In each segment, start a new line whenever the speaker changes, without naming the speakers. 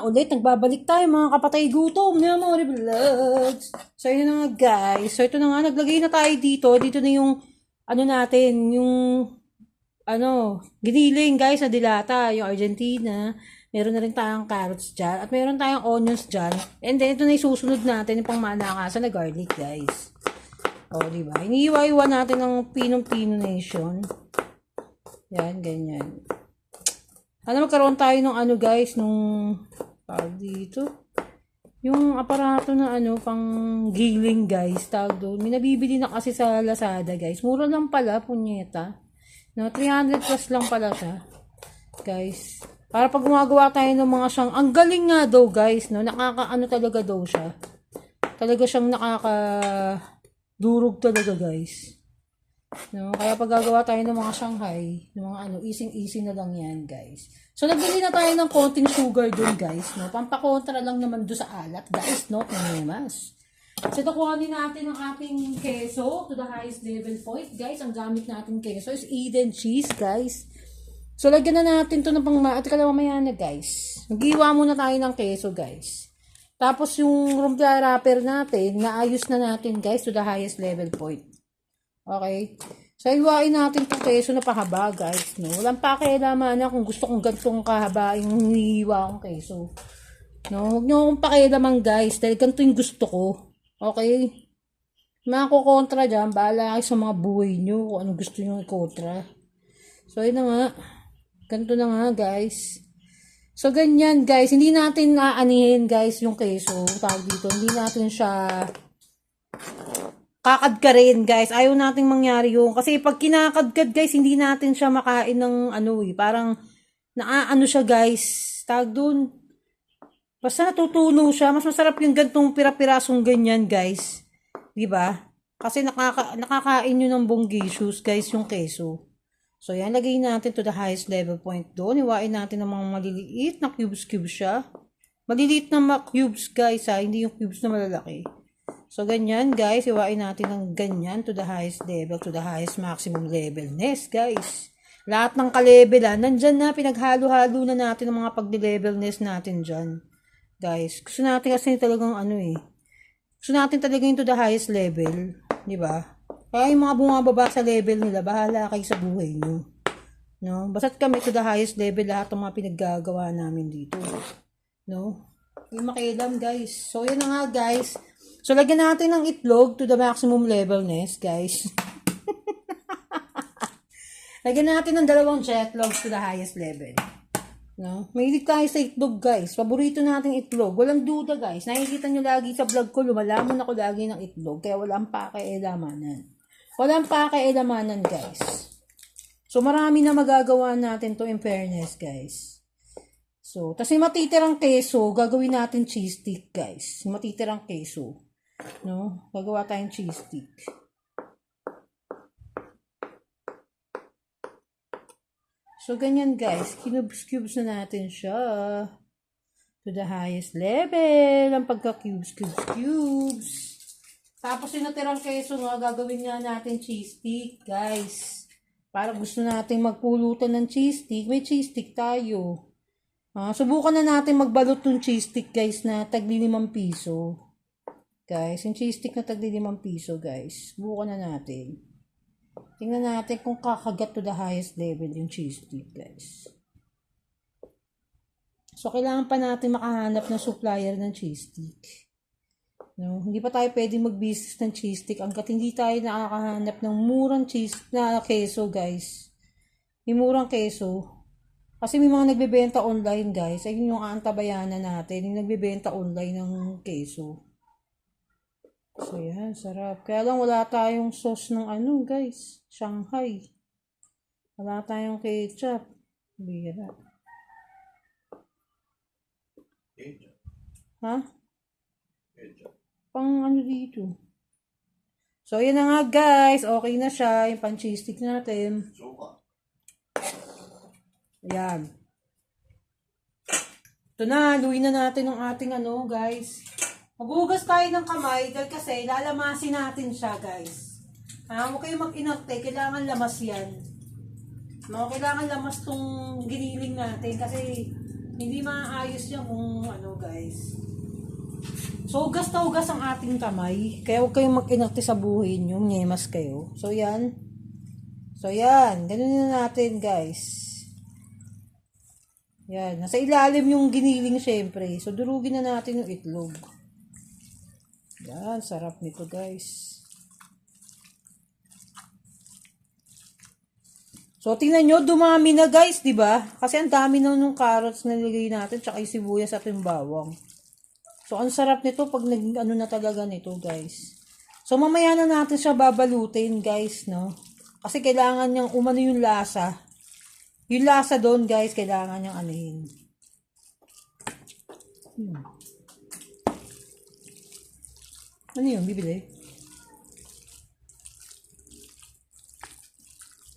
ulit, nagbabalik tayo mga kapatay gutom na mga vlogs. So yun na nga guys, so ito na nga, naglagay na tayo dito, dito na yung, ano natin, yung, giniling guys na dilata, yung Argentina. Meron na rin tayong carrots dyan, at meron tayong onions dyan. And then ito na yung susunod natin, yung pang manakasan na garlic guys. O diba, iniiwa-iwa natin ng pinong-pino nation. Yan, ganyan. Magkaroon tayo ng guys, nung tawag dito. Yung aparato na pang giling guys, tawag doon. May nabibili na kasi sa Lazada guys. Mura lang pala, punyeta. No, 300 plus lang pala siya. Guys, para pag gumagawa tayo ng mga siyang, ang galing nga daw guys, no? Talaga daw siya. Talaga siyang durog talaga guys. No, kaya pag gagawa tayo ng mga Shanghai, ng mga easy na lang yan, guys. So, nagbili na tayo ng konting sugar dun, guys, no? Pampakontra lang naman doon sa alat, guys, no? Panemas. So, kuhanin natin ang ating keso to the highest level point, guys. Ang gamit natin keso is Eden cheese, guys. So, lagyan na natin to ng at mamaya na, guys. Mag-iwa muna tayo ng keso, guys. Tapos, yung lumpia wrapper natin, naayos na natin, guys, to the highest level point. Okay? So, iwain natin itong keso na pahaba, guys. No? Walang pakialaman na kung gusto kong gantong kahaba yung hinihiwa kong keso. No? Huwag nyo akong pakialaman, guys. Dahil ganito yung gusto ko. Okay? Mga kukontra dyan, bahala kayo sa mga buhay nyo kung anong gusto nyo i-kontra. So, yun na nga. Ganito na nga, guys. So, ganyan, guys. Hindi natin aanihin, guys, yung keso. Tawag dito. Hindi natin siya kakadkarin, guys. Ayaw nating mangyari yun. Kasi pag kinakadkad, guys, hindi natin siya makain ng parang naaano siya, guys. Tag dun. Basta natutuno siya. Mas masarap yung gantong pira-pirasong ganyan, guys. Diba? Kasi nakakain nyo ng bonggisius, guys, yung keso. So, yan. Lagay natin to the highest level point doon. Iwain natin ng mga maliliit na cubes siya. Maliliit na cubes, guys, ha. Hindi yung cubes na malalaki. So, ganyan, guys. Iwain natin ng ganyan to the highest level, to the highest maximum levelness, guys. Lahat ng ka-level, nandyan na, pinaghalo-halo na natin ang mga pag-levelness natin dyan. Guys, gusto natin kasi talagang gusto natin talaga yung to the highest level. Diba? Kaya yung mga bumababa sa level nila, bahala kayo sa buhay nyo. No? Basta't kami to the highest level, lahat ng mga pinaggagawa namin dito. No? Yung makialam, guys. So, yun na nga, guys. So, lagyan natin ng itlog to the maximum levelness, guys. Lagyan natin ng 2 jetlogs to the highest level. No? Mahilig tayo sa itlog, guys. Paborito natin itlog. Walang duda, guys. Nakikita nyo lagi sa vlog ko, lumalaman ako lagi ng itlog. Kaya walang pakialamanan. Walang pakialamanan, guys. So, marami na magagawa natin to in fairness, guys. So, tas yung matitirang keso, gagawin natin cheese stick, guys. Yung matitirang keso. No? Gagawa tayong cheese stick. So, ganyan guys. Cubes na natin siya. To the highest level. Ang pagka-cubes. Tapos yung natirang keso, gagawin nga natin cheese stick, guys. Para gusto natin magpulutan ng cheese stick, may cheese stick tayo. Subukan na natin magbalot ng cheese stick, guys, na tagli 5 piso. Guys, yung cheese stick na tagli 5 piso, guys. Subukan na natin. Tingnan natin kung kakagat to the highest level yung cheese stick, guys. So, kailangan pa natin makahanap ng supplier ng cheese stick. No? Hindi pa tayo pwedeng mag-business ng cheese stick hanggat hindi tayo nakakahanap ng murang cheese na keso, guys. Yung murang keso. Kasi may mga nagbebenta online, guys. Ayun yung aantabayanan natin. Yung nagbebenta online ng keso. So, yan. Sarap. Kaya lang wala tayong sauce ng guys. Shanghai. Wala tayong ketchup. Bira. Ha? Pang dito. So, yan na nga, guys. Okay na siya. Yung pan-cheese stick natin. Ayan. Ito na. Luin na natin ang ating guys. Maghugas tayo ng kamay dahil kasi lalamasin natin siya, guys. Huwag kayo mag-inarte. Kailangan lamas yan. No, kailangan lamas tong giniling natin kasi Hindi maayos yan kung ano guys. So, hugas na hugas ang ating kamay. Kaya huwag kayong mag-inakti sa buhay nyo. Nyemas kayo. So, yan. So, yan. Ganun na natin, guys. Yan. Nasa ilalim yung giniling, syempre. So, durugin na natin yung itlog. Yan. Sarap nito, guys. So, tingnan nyo. Dumami na, guys. Diba? Kasi ang dami na nung carrots na nilagay natin. Tsaka yung sibuyas at yung bawang. So, ang sarap nito pag nag-ano na talaga nito, guys. So, mamaya na natin siya babalutin, guys, no? Kasi kailangan niyang umano yung lasa. Yung lasa doon, guys, kailangan niyang anuhin. Ano yun? Bibili?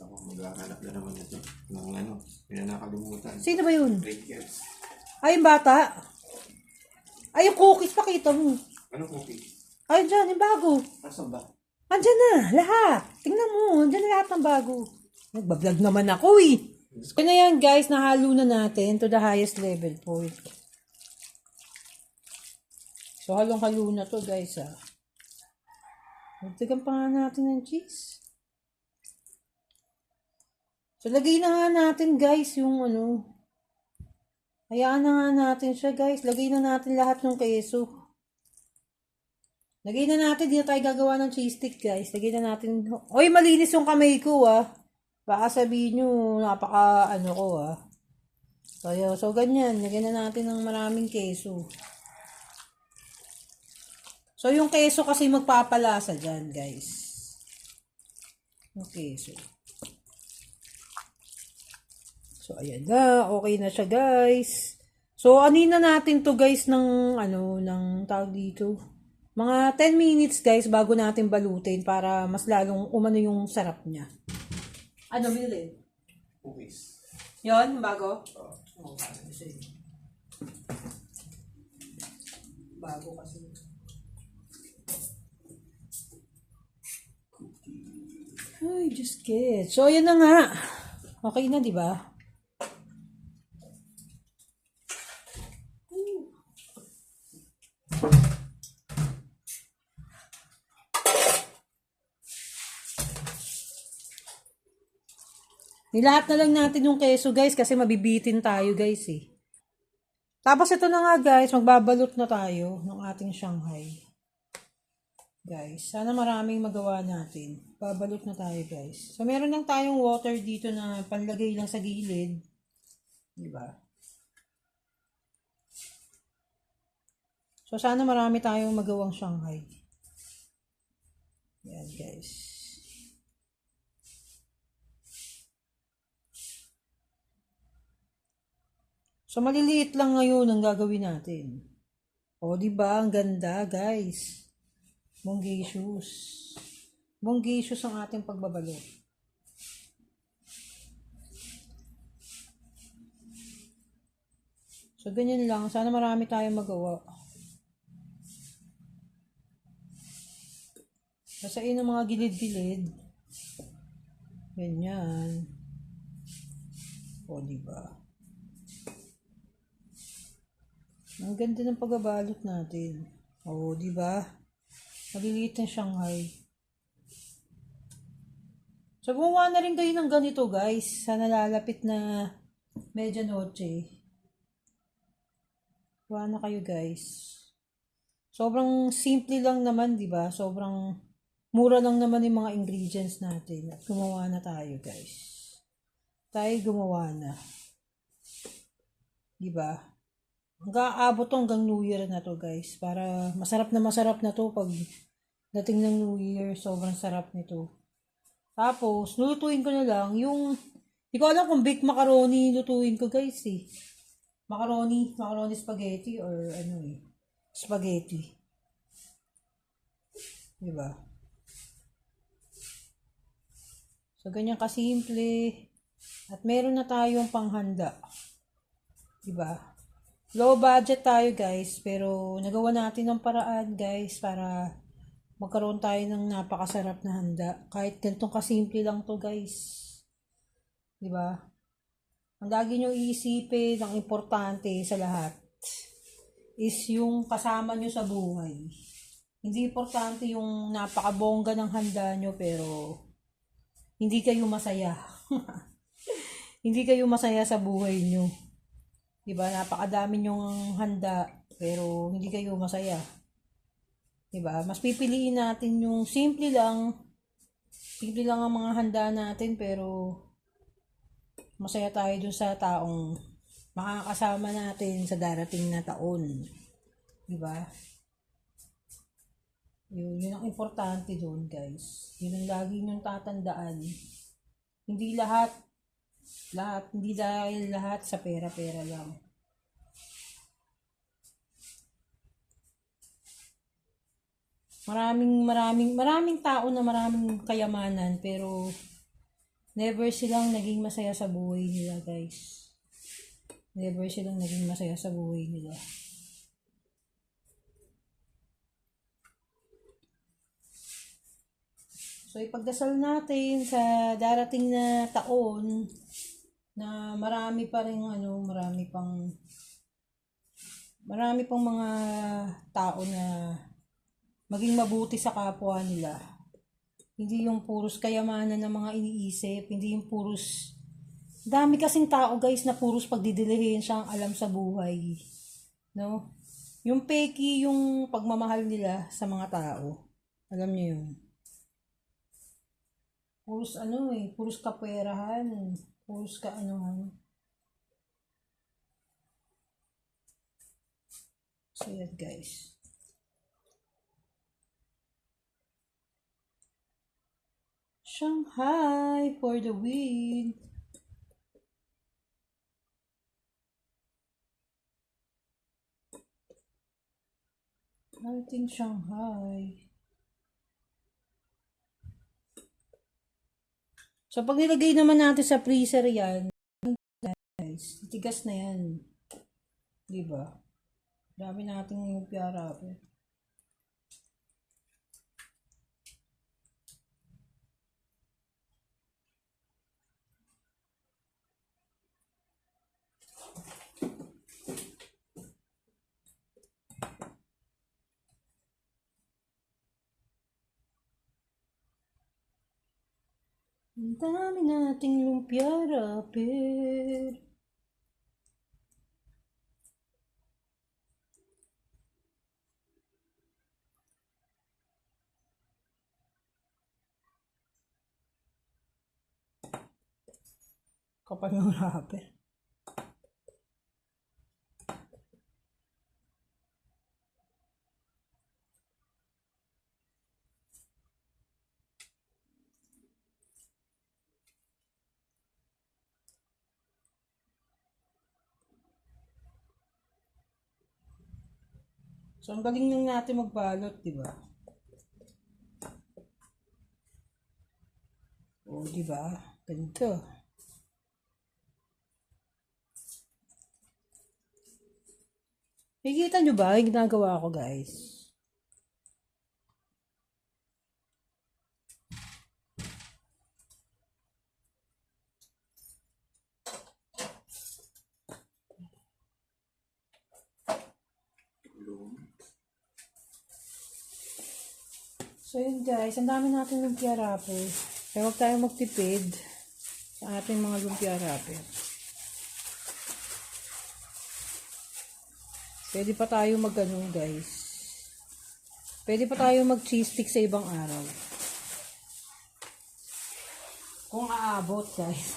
Ako maghahanap na naman ito ng ano, hindi na nakalimutan.
Sino ba yun?
Breakers.
Ay, yung bata. Ay, yung cookies, pakita mo.
Ano cookie?
Ay, dyan, yung bago.
Asan ba?
Andyan na, lahat. Tingnan mo, andyan na lahat ng bago. Nagbablog naman ako eh. So na yan guys, nahalo na natin to the highest level point. So halong-halo na to guys ah. Magdagan pa nga natin ng cheese. So lagay na nga natin guys yung ano. Hayaan na nga natin siya guys. Lagay na natin lahat ng keso. Lagay na natin, di na tayo gagawa ng cheese stick guys. Lagay na natin. Oy, malinis yung kamay ko ah. Baka sabihin nyo, napaka ano ko ah. So ganyan. Lagyan na natin ng maraming keso. So yung keso kasi magpapalasa dyan guys. Yung keso. So ayan na. Okay na siya guys. So anin na natin to guys ng ano, ng tawag dito. Mga 10 minutes guys bago natin balutin para mas lalong umano yung sarap niya. Ano, binili?
Cookies.
Yon, bago? Oo. Kasi. Bago kasi. Ay, just get. So, yan na nga. Okay na, di ba? Nilahat na lang natin yung keso guys kasi mabibitin tayo guys eh. Tapos ito na nga guys, magbabalot na tayo ng ating Shanghai. Guys, sana maraming magawa natin. Babalot na tayo guys. So meron lang tayong water dito na panlagay lang sa gilid. Diba? So sana marami tayong magawang Shanghai. Yan guys. So, maliliit lang ngayon ang gagawin natin. O, diba? Ang ganda, guys. Mongacious. Mongacious ang ating pagbabalot. So, ganyan lang. Sana marami tayong magawa. Basain ang mga gilid-gilid. Ganyan. O, diba? Ang ganda ng pagbabalot natin. Oo, di ba? Maliliit ng Shanghai. So, gumawa na rin kayo ng ganito, guys. Sa nalalapit na medianoche. Gumawa na kayo, guys. Sobrang simple lang naman, di ba? Sobrang mura lang naman yung mga ingredients natin. At gumawa na tayo, guys. Tayo gumawa na. Di ba? Hanggang hanggang New Year na to guys. Para masarap na to pag dating ng New Year. Sobrang sarap nito. Tapos, lutuin ko na lang yung, di ko alam kung baked macaroni lutuin ko guys eh. Macaroni spaghetti or ano eh. Spaghetti. Diba? So, ganyan kasimple. At meron na tayong panghanda. Diba? Low budget tayo guys, pero nagawa natin ng paraan guys para magkaroon tayo ng napakasarap na handa. Kahit ganitong kasimple lang to guys. Diba? ang lagi nyo iisipin, ang importante sa lahat, is yung kasama nyo sa buhay. Hindi importante yung napakabongga ng handa nyo, pero hindi kayo masaya. Hindi kayo masaya sa buhay nyo. Diba? Napakadami nyong handa, pero hindi kayo masaya. Diba? Mas pipiliin natin yung simple lang ang mga handa natin, pero masaya tayo dun sa taong makakasama natin sa darating na taon. Diba? Yun ang importante dun, guys. Yun ang lagi nyong tatandaan. Hindi hindi dahil lahat sa pera-pera lang. Maraming tao na maraming kayamanan, pero never silang naging masaya sa buhay nila, guys. Never silang naging masaya sa buhay nila. So, ipagdasal natin sa darating na taon na marami pang mga tao na maging mabuti sa kapwa nila. Hindi yung puros kayamanan ng mga iniisip, hindi yung puros, dami kasing tao, guys, na puros pagdidilihin siya ang alam sa buhay. No? Yung peki, yung pagmamahal nila sa mga tao. Alam niyo yun. Puros kapwerahan, puros kaanuhan. So, yan, guys. Shanghai for the win. Ating Shanghai. So, pag nilagay naman natin sa freezer yan, guys, tigas na yan. Diba? Dami nating lumpia wrapper. Ang dami nating lumpia wrapper. Kapal ng wrapper. So, ang galing lang natin magbalot, di ba? O, di ba? Ganito. Nakikita nyo ba yung ginagawa ko, guys? So yun, guys, ang dami natin lumpia wrapper. Kaya huwag tayong magtipid sa ating mga lumpia wrapper. Pwede pa tayo guys. Pwede pa tayo mag-cheese stick sa ibang araw. Kung aabot, guys.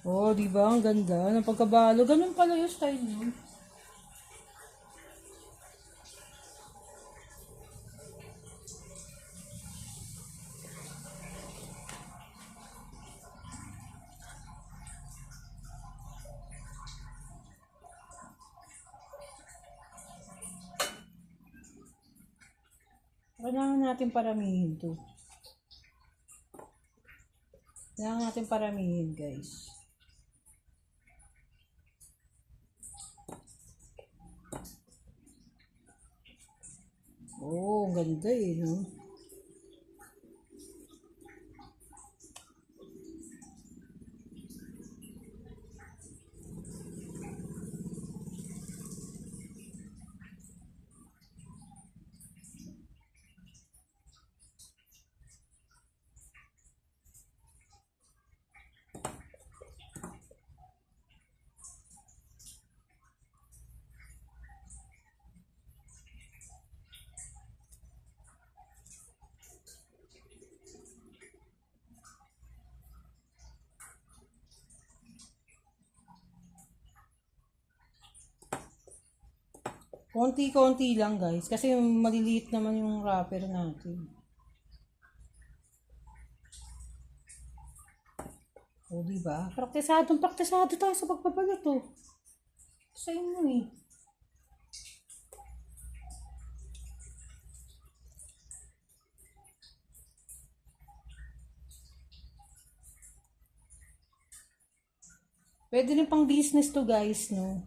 Oh, di ba? Ang ganda ng pagkabalo. Ganun pala yung style nun. Kailangan natin paramihin to. Kailangan natin paramihin, guys. Oh, ganda eh, no? Konti-konti lang guys. Kasi maliliit naman yung wrapper natin. O, diba? Praktisado tayo sa pagpapalit, oh. Sa inyo, eh. Pwede rin pang business to, guys, no?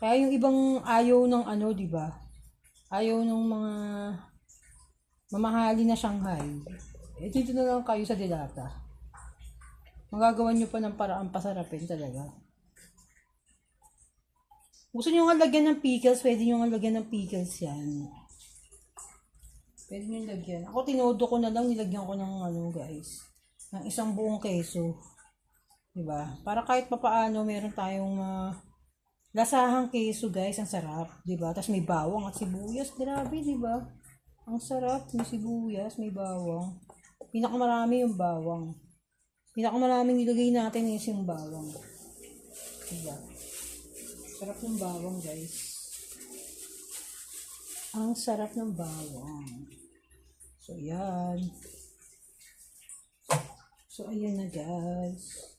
Kaya yung ibang ayaw ng ano, diba? Ayaw ng mga mamahali na Shanghai. Eh, dito na lang kayo sa Dilata. Magagawa nyo pa ng paraan pasarapin talaga. Gusto nyo nga lagyan ng pickles, pwede nyo nga lagyan ng pickles yan. Pwede nyo lagyan. Ako tinodo ko na lang, nilagyan ko ng ano guys, ng isang buong keso. Diba? Para kahit papaano, meron tayong lasahang keso guys, ang sarap. Diba? Tapos may bawang at sibuyas, grabe diba? Ang sarap, may sibuyas, may bawang. Pinakamarami yung bawang. Pinakamaraming nilagay natin is yung bawang. Diba? Sarap ng bawang, guys. Ang sarap ng bawang. So, yan. So, ayan na, guys.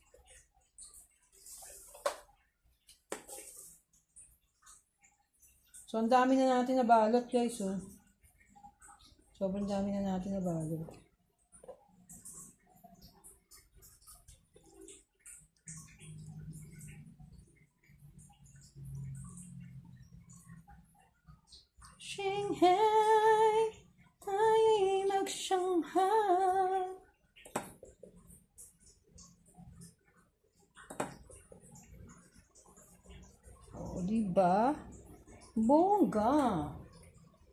So, ang dami na natin na balot, guys, oh. Sobrang dami na natin na balot. Shanghai, tayo'y mag-Shanghai. O, diba? Bongga.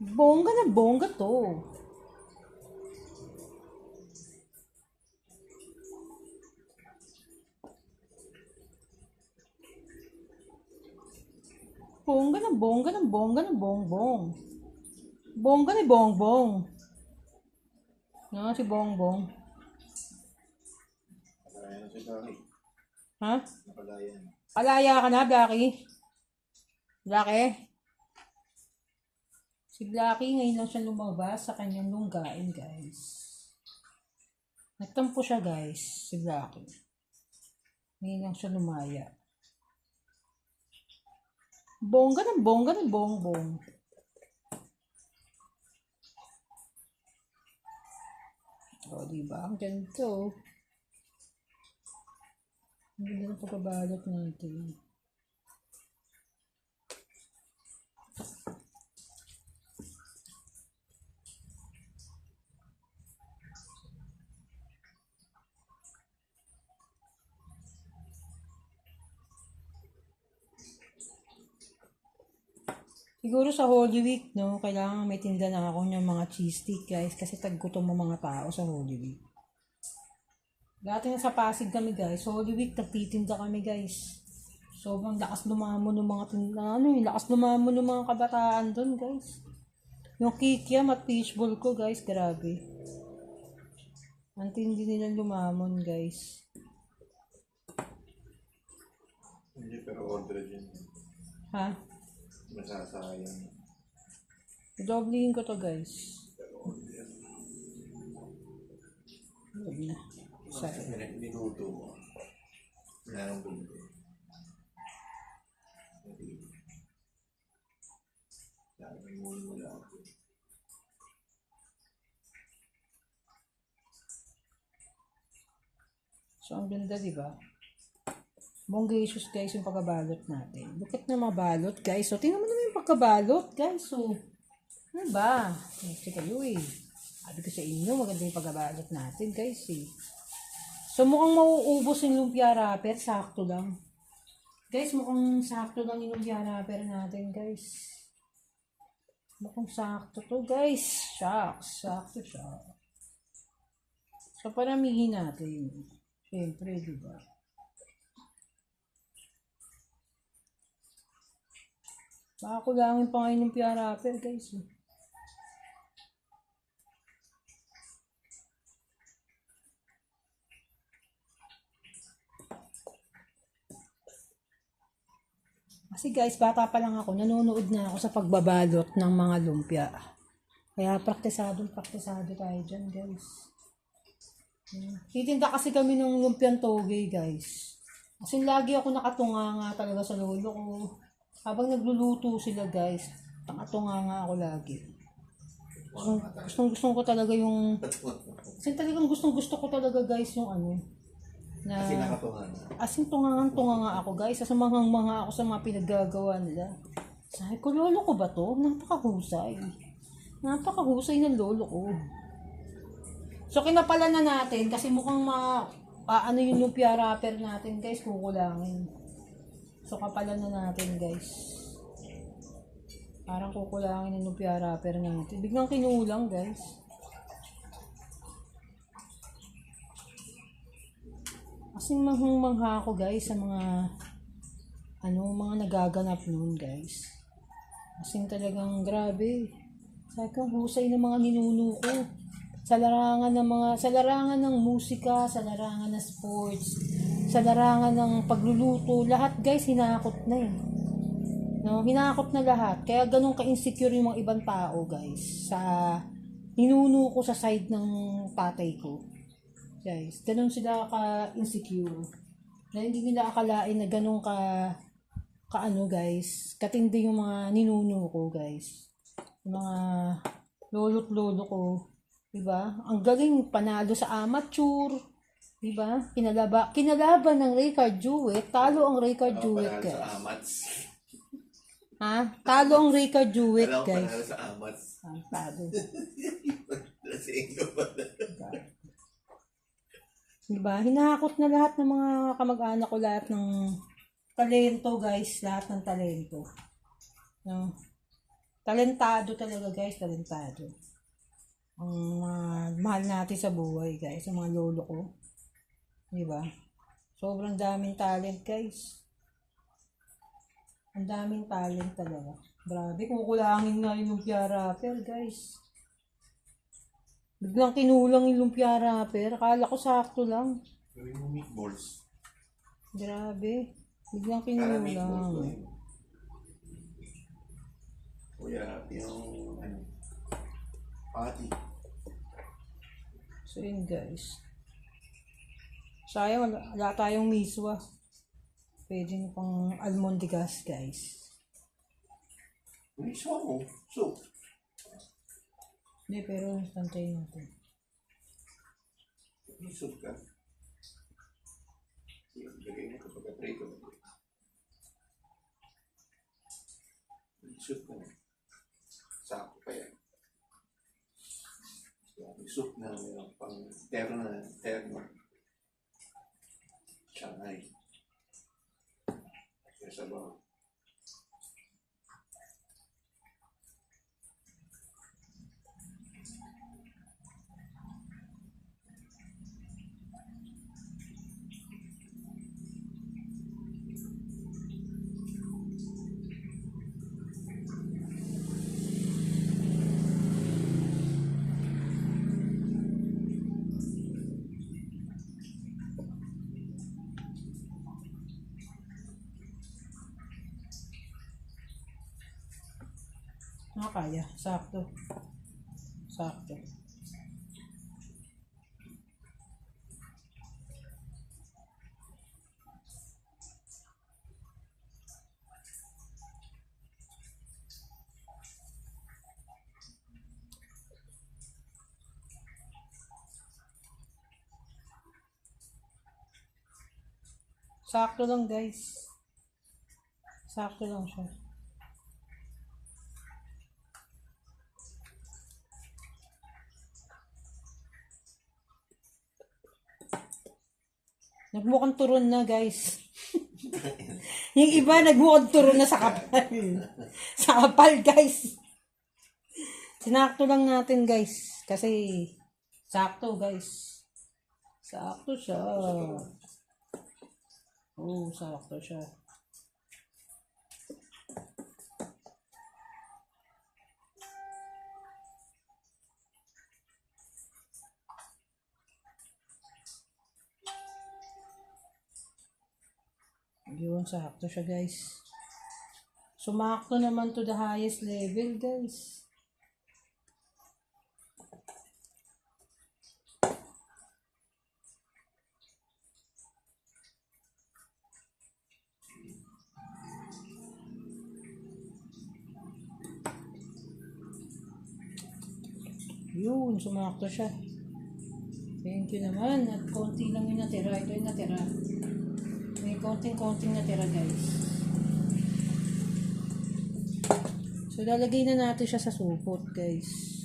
Bongga na bongga to. Bongga na bongga na bongga na bongbong. Bongga ni Bongbong. No, si Bongbong.
Nakalayan na si Blackie.
Ha?
Nakalayan.
Alaya ka na, Blackie? Blackie? Si Blackie ngayon lang siya lumabas sa kanyang lunggain, guys. Nagtampo siya, guys, si Blackie. Ngayon lang siya lumaya. Bongga ng bongbong. O, diba? Ang ganito. Ang ganda ng pagbabalot natin. Siguro sa Holy Week, no, kailangan may tinda na ako ng mga cheese stick, guys, kasi taggutom mo mga tao sa Holy Week. Dati na sa Pasig kami, guys. Holy Week, nagtitinda kami, guys. Sobrang lakas lumamon ng mga tinda, lakas lumamon ng mga kabataan doon, guys. Yung kikiam at fishbowl ko, guys, grabe. Ang tindi nilang lumamon, guys.
Hindi, pero order yun.
Ha?
Masasayang.
Doblehin ko to, guys.
Pero order.
Doble na. Sorry.
Minuto mo. Wala nang dulo. Sabi mo lahat.
So, ang ganda, di ba? Bonggacious, guys, yung pagkabalot natin. Look at na mga balot, guys. So, tingnan mo naman yung pagkabalot, guys. So, ano ba? Kasi kayo eh. Sabi ko sa inyo, maganda yung pagkabalot natin, guys eh. So, mukhang mauubos yung lumpia wrapper. Sakto lang. Guys, mukhang sakto lang yung lumpia wrapper natin, guys. Mukhang sakto to, guys. Shucks. Sakto siya. So, paramihin natin. Siyempre, di ba? Baka kulangin pa ngayon yung lumpia wrapper, guys. Kasi guys, bata pa lang ako, nanonood na ako sa pagbabalot ng mga lumpia. Kaya praktisado tayo dyan, guys. Titinda kasi kami ng lumpiang toge, guys. Kasi lagi ako nakatunga nga talaga sa lolo ko. Habang nagluluto sila, guys, nakatunga nga ako lagi. Gustong ko talaga yung... Kasi talagang gustong ko talaga, guys, yung ano... Na,
Kasi nakatunga na.
as in, tunga nga ako, guys. As mga ako sa mga pinaggagawa nila. Sabi ko, lolo ko ba to? Napakahusay. Napakahusay ng lolo ko. So, kinapalan na natin kasi mukhang ano yung lumpia wrapper natin, guys, kukulangin. So, kapalan na natin, guys. Parang kukulangin yung lumpia wrapper natin. Biglang kinulang, guys. Kasi mangha ako, guys, sa mga mga nagaganap noon, guys. Kasi talagang grabe. Sabi ko, husay ng mga ninuno ko. Sa larangan ng musika, sa larangan ng sports, sa larangan ng pagluluto, lahat, guys, hinakot na eh. No, hinakot na lahat. Kaya ganun ka-insecure yung mga ibang tao, guys, sa ninuno ko sa side ng tatay ko. Guys, ganun sila ka-insecure. Na hindi nila akalain na ganun guys, katindi yung mga ninuno ko, guys. Yung mga lolo't lolo ko, 'di ba? Ang galing panalo sa amateur, 'di ba? Kinalaban ng Raycard Jewett, talo ang Raycard Jewett, guys.
Sa Amats.
Ha? Talo ang Raycard Jewett,
Alam ko
guys.
panalo sa Amats.
Talo.
Sa Ingo pala.
Diba? Hinahakot na lahat ng mga kamag-anak ko, lahat ng talento, guys. Lahat ng talento. No? Talentado talaga, guys. Talentado. Ang mahal natin sa buhay, guys. Ang mga lolo ko. Diba? Sobrang daming talent, guys. Ang daming talent talaga. Grabe, kukulangin nga yung lumpia wrapper, guys. Biglang kinulang yung lumpia wrapper. Akala ko sakto lang.
Gawin mo meatballs.
Grabe. Biglang
Para meatballs ko
kinulang.
yun. Kuya, yung patty.
So yun, guys. Sayang, wala tayong miswa. Pwede nyo pang almondigas, guys.
Miswa mo. So,
Hindi, pero tantayin natin.
isog ka. Lagay mo kapag prito. Isog ka na. Sako pa yan. Isog na pang terno. Shanghai. Kaya sa bawang.
Kaya. Sakto. Sakto. Sakto lang guys. Sakto lang siya. Nagmukhang turon na guys. Yung iba nagmukhang turon na sa kapal. Sa kapal guys. Sinakto lang natin guys. Kasi sakto guys. Sakto siya. Oo, sakto siya. Yun, sakto siya guys. Sumakto naman to the highest level guys. Yun, sumakto siya. Thank you naman. At konti lang yung natira. Ito yung natira. May konting-konting natira guys. So, lalagay na natin siya sa supot guys.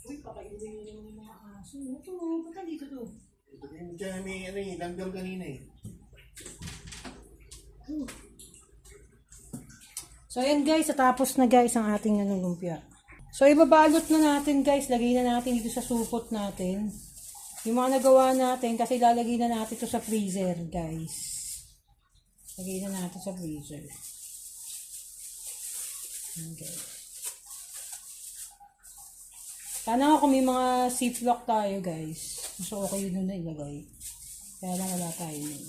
Uy, pakainin nyo naman yung mga aso. Ito, ba't dito to?
Ito din dyan may ano eh, langgam kanina eh.
So, ayan guys, natapos na guys ang ating lumpia. So, ibabalot na natin guys. Lagay na natin dito sa supot natin. Yung mga nagawa natin, kasi lalagay na natin ito sa freezer guys. Lagay na natin sa freezer. Ayan guys. Sana nga kung may mga ziplock tayo guys. So, okay yun na ilagay. Kaya lang wala tayo nun.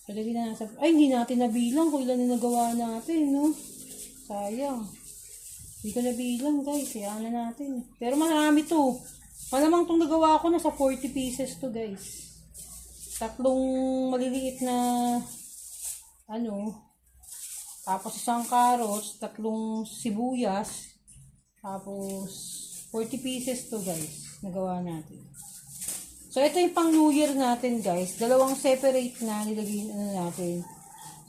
So, lagay na natin. Ay, hindi natin nabilang kung ilan na nagawa natin, no? Sayang. Hindi ko nabilang guys. Kaya na natin. Pero marami to. Malamang itong nagawa ko nasa 40 pieces to guys. Tatlong maliliit na tapos isang carrots, tatlong sibuyas, tapos 40 pieces to guys. Nagawa natin. So, ito yung pang New Year natin guys. Dalawang separate na nilagay natin.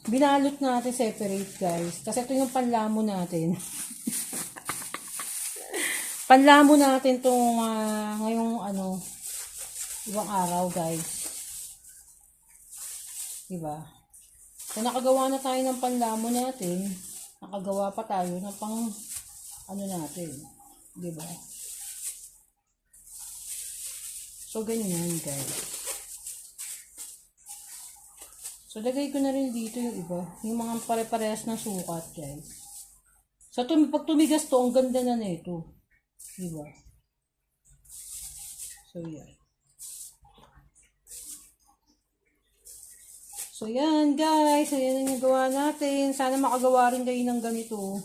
Binalot natin separate guys. Kasi ito yung panlamo natin. Panlamo natin itong ngayong ibang araw guys. Diba? So, nakagawa na tayo ng panlamo natin. Nakagawa pa tayo ng pang natin. Diba? So, ganyan guys. So, lagay ko na rin dito yung iba. Yung mga pare-parehas na sukat guys. So, pag tumigas to, ang ganda na nito. Diba? So, yan. So, yan guys. So, yan ang nagawa natin. Sana makagawa rin kayo ng ganito.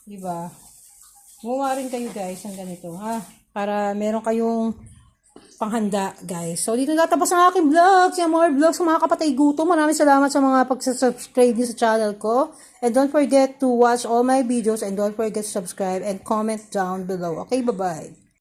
Diba? Gumawa rin kayo guys ng ganito. Ha? Para meron kayong panghanda guys. So, dito natapos ang aking vlogs. Yung more vlogs sa mga kapatay gutom. Maraming salamat sa mga pag-subscribe niyo sa channel ko. And don't forget to watch all my videos. And don't forget to subscribe and comment down below. Okay, bye-bye.